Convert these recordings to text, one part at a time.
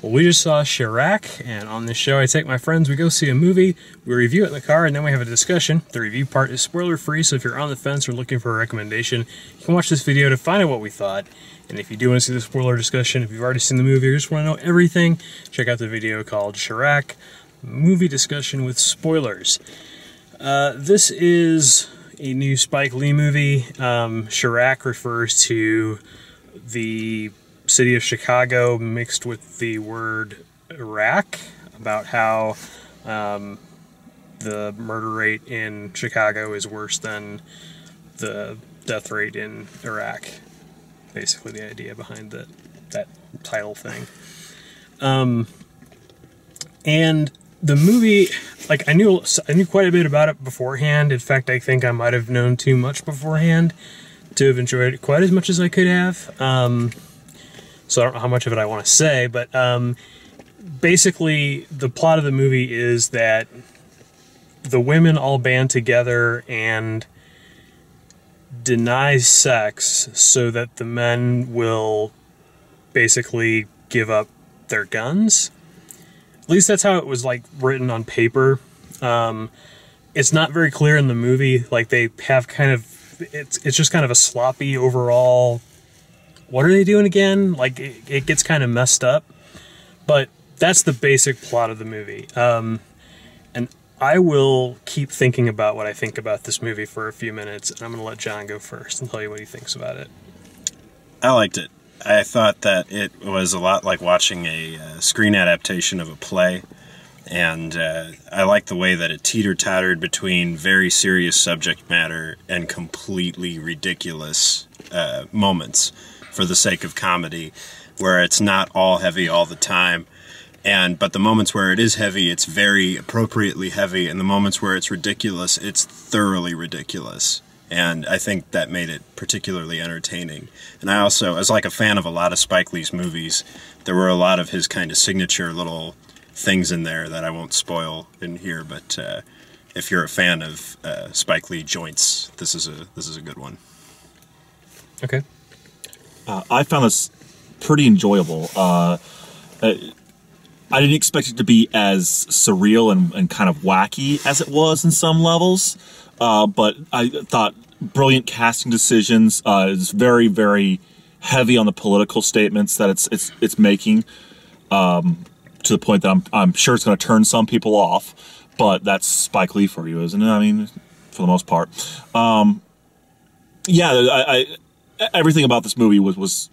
Well, we just saw Chi-Raq, and on this show I take my friends, we go see a movie, we review it in the car, and then we have a discussion. The review part is spoiler-free, so if you're on the fence or looking for a recommendation, you can watch this video to find out what we thought. And if you do want to see the spoiler discussion, if you've already seen the movie or just want to know everything, check out the video called Chi-Raq, Movie Discussion with Spoilers. This is a new Spike Lee movie. Chi-Raq refers to the city of Chicago mixed with the word Iraq, about how the murder rate in Chicago is worse than the death rate in Iraq. Basically the idea behind that title thing. And the movie, like, I knew quite a bit about it beforehand. In fact, I think I might have known too much beforehand to have enjoyed it quite as much as I could have. So I don't know how much of it I want to say, but basically the plot of the movie is that the women all band together and deny sex so that the men will basically give up their guns. At least that's how it was, like, written on paper. It's not very clear in the movie. Like, they have kind of, it's just kind of a sloppy overall, what are they doing again? Like, it gets kind of messed up. But that's the basic plot of the movie. And I will keep thinking about what I think about this movie for a few minutes, and I'm going to let John go first and tell you what he thinks about it. I liked it. I thought that it was a lot like watching a screen adaptation of a play, and I liked the way that it teeter-tottered between very serious subject matter and completely ridiculous moments for the sake of comedy, where it's not all heavy all the time. But the moments where it is heavy, it's very appropriately heavy, and the moments where it's ridiculous, it's thoroughly ridiculous. And I think that made it particularly entertaining. And I also, as like a fan of a lot of Spike Lee's movies, there were a lot of his kind of signature little things in there that I won't spoil in here. But if you're a fan of Spike Lee joints, this is a good one. Okay. I found this pretty enjoyable. I didn't expect it to be as surreal and kind of wacky as it was in some levels, but I thought brilliant casting decisions. It's very, very heavy on the political statements that it's making, to the point that I'm sure it's going to turn some people off, but that's Spike Lee for you, isn't it? I mean, for the most part. Yeah, everything about this movie was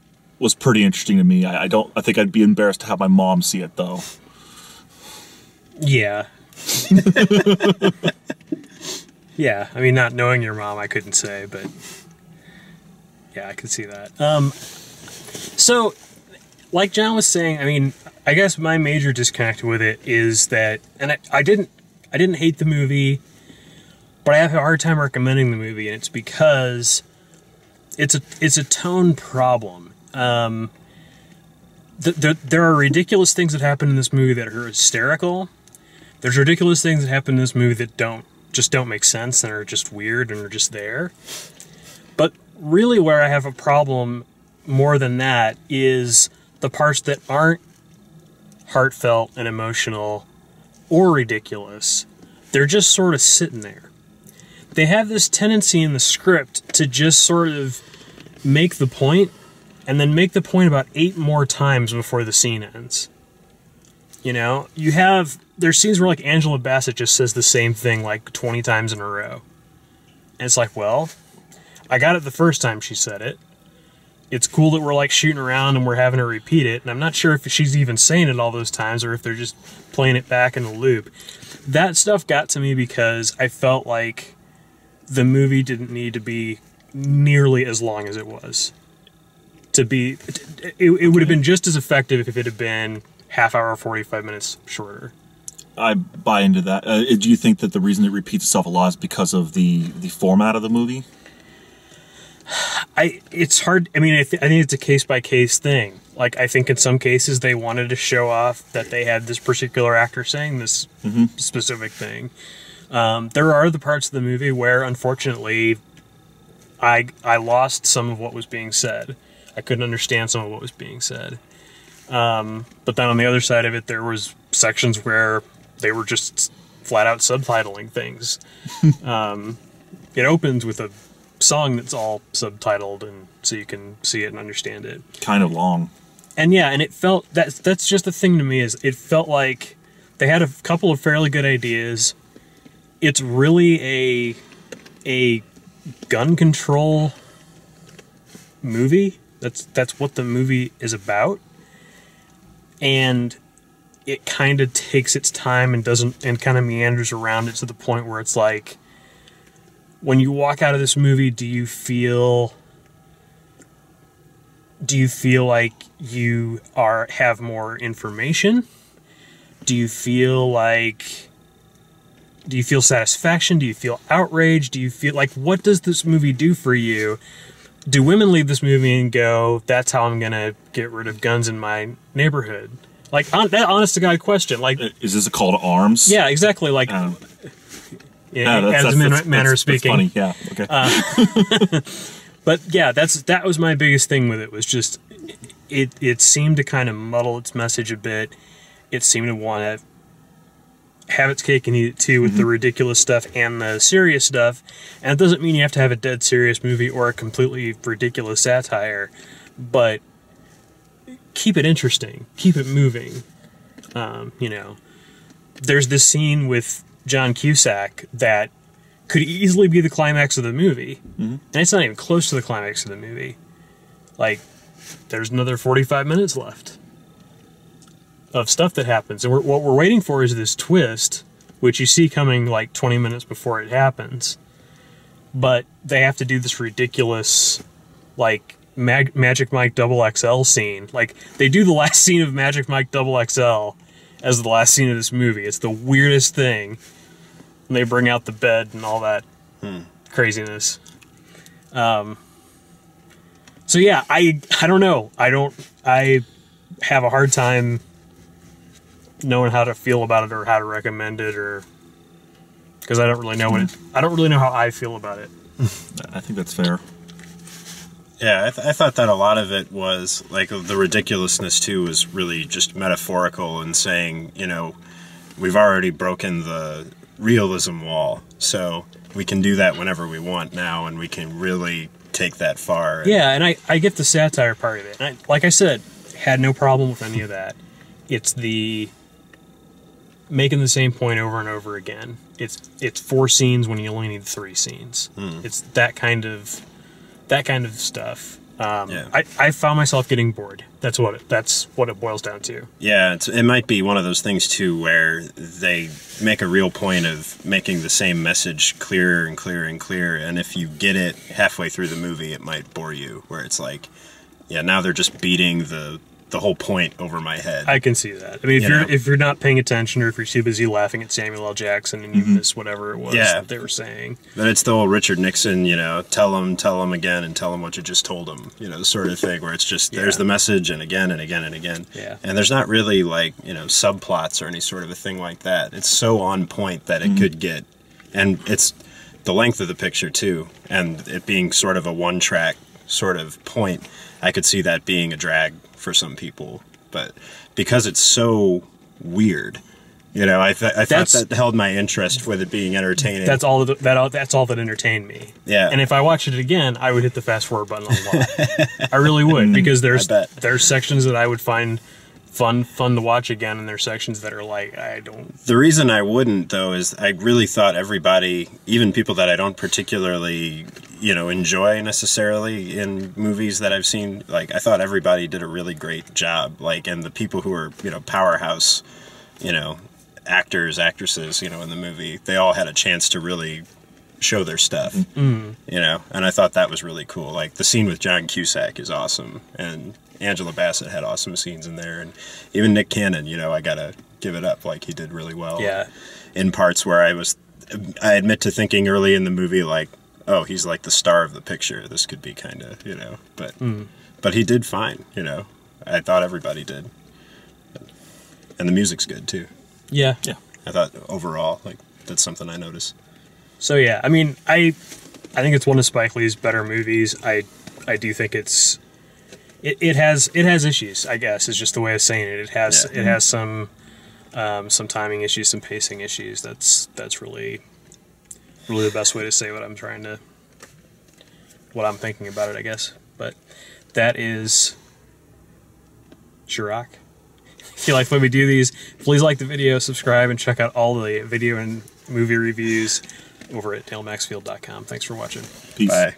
pretty interesting to me. I think I'd be embarrassed to have my mom see it, though. Yeah. Yeah, I mean, not knowing your mom, I couldn't say, but yeah, I could see that. So, like John was saying, I mean, I guess my major disconnect with it is that, and I didn't hate the movie, but I have a hard time recommending the movie, and it's because it's a tone problem. There are ridiculous things that happen in this movie that are hysterical. There's ridiculous things that happen in this movie that just don't make sense and are just weird and are just there. But really where I have a problem more than that is the parts that aren't heartfelt and emotional or ridiculous. They're just sort of sitting there. They have this tendency in the script to just sort of make the point, and then make the point about 8 more times before the scene ends. You know, there's scenes where, like, Angela Bassett just says the same thing like 20 times in a row. And it's like, well, I got it the first time she said it. It's cool that we're, like, shooting around and we're having her repeat it, and I'm not sure if she's even saying it all those times or if they're just playing it back in a loop. That stuff got to me because I felt like the movie didn't need to be nearly as long as it was. It would have been just as effective if it had been half hour, 45 minutes shorter. I buy into that. Do you think that the reason it repeats itself a lot is because of the format of the movie? It's hard. I mean, I think it's a case-by-case thing. Like, I think in some cases they wanted to show off that they had this particular actor saying this specific thing. There are the parts of the movie where, unfortunately, I lost some of what was being said. I couldn't understand some of what was being said. But then on the other side of it, there was sections where they were just flat out subtitling things. It opens with a song that's all subtitled, and so you can see it and understand it. Kind of long. And yeah, and it felt that's just the thing to me, is it felt like they had a couple of fairly good ideas. It's really a gun control movie. That's what the movie is about. And it kind of takes its time and kind of meanders around it to the point where it's like, when you walk out of this movie, do you feel like you have more information? Do you feel satisfaction? Do you feel outrage? Do you feel like, what does this movie do for you? Do women leave this movie and go, that's how I'm gonna get rid of guns in my neighborhood? Like, that honest to God question. Like, is this a call to arms? Yeah, exactly. Like, as a manner of speaking. That's funny. Yeah. Okay. But yeah, that was my biggest thing with it, was just it seemed to kind of muddle its message a bit. It seemed to want to have its cake and eat it too, with the ridiculous stuff and the serious stuff. And it doesn't mean you have to have a dead serious movie or a completely ridiculous satire, but keep it interesting, keep it moving. There's this scene with John Cusack that could easily be the climax of the movie, and it's not even close to the climax of the movie. Like, there's another 45 minutes left of stuff that happens, and what we're waiting for is this twist, which you see coming like 20 minutes before it happens. But they have to do this ridiculous, like, Magic Mike XXL scene. Like, they do the last scene of Magic Mike XXL as the last scene of this movie. It's the weirdest thing. And they bring out the bed and all that craziness. So yeah, I don't know. I have a hard time knowing how to feel about it or how to recommend it, or because I don't really know I don't really know how I feel about it. I think that's fair. Yeah, I thought that a lot of it was, like, the ridiculousness, too, was really just metaphorical and saying, we've already broken the realism wall, so we can do that whenever we want now, and we can really take that far. Yeah, and I get the satire part of it. And like I said, had no problem with any of that. It's the making the same point over and over again. It's 4 scenes when you only need 3 scenes. It's that kind of stuff. I found myself getting bored. That's what it boils down to. Yeah, it might be one of those things too where they make a real point of making the same message clearer and clearer and clearer, and if you get it halfway through the movie, it might bore you, where it's like, yeah, now they're just beating the whole point over my head. I can see that. I mean, if you're not paying attention, or if you're too busy laughing at Samuel L. Jackson and you miss whatever it was that they were saying. But it's the old Richard Nixon, tell him again and tell him what you just told him, the sort of thing where it's just, there's the message and again and again and again. Yeah. And there's not really, like, subplots or any sort of a thing like that. It's so on point that it could get, and it's the length of the picture too, and it being sort of a one-track sort of point, I could see that being a drag for some people, but because it's so weird, I thought that held my interest with it being entertaining. That's all that entertained me. Yeah. And if I watched it again, I would hit the fast forward button a lot. I really would, because there's sections that I would find fun to watch again, and there's sections that are like, I don't. The reason I wouldn't, though, is I really thought everybody, even people that I don't particularly enjoy necessarily in movies that I've seen, like, I thought everybody did a really great job. Like, and the people who are, powerhouse, actors, actresses, in the movie, they all had a chance to really show their stuff, and I thought that was really cool. Like, the scene with John Cusack is awesome, and Angela Bassett had awesome scenes in there, and even Nick Cannon, I gotta give it up, like, he did really well. Yeah. In parts where I admit to thinking early in the movie, like, oh, he's like the star of the picture. This could be kind of, but he did fine, I thought everybody did. And the music's good, too. Yeah. I thought overall, like, that's something I noticed. So, yeah, I mean, I think it's one of Spike Lee's better movies. I do think it's it has issues, I guess, is just the way of saying it. It has some timing issues, some pacing issues. That's really the best way to say what I'm thinking about it, I guess. But that is Chi-Raq. If you like when we do these, please like the video, subscribe, and check out all the video and movie reviews over at DaleMaxfield.com. Thanks for watching. Peace. Bye.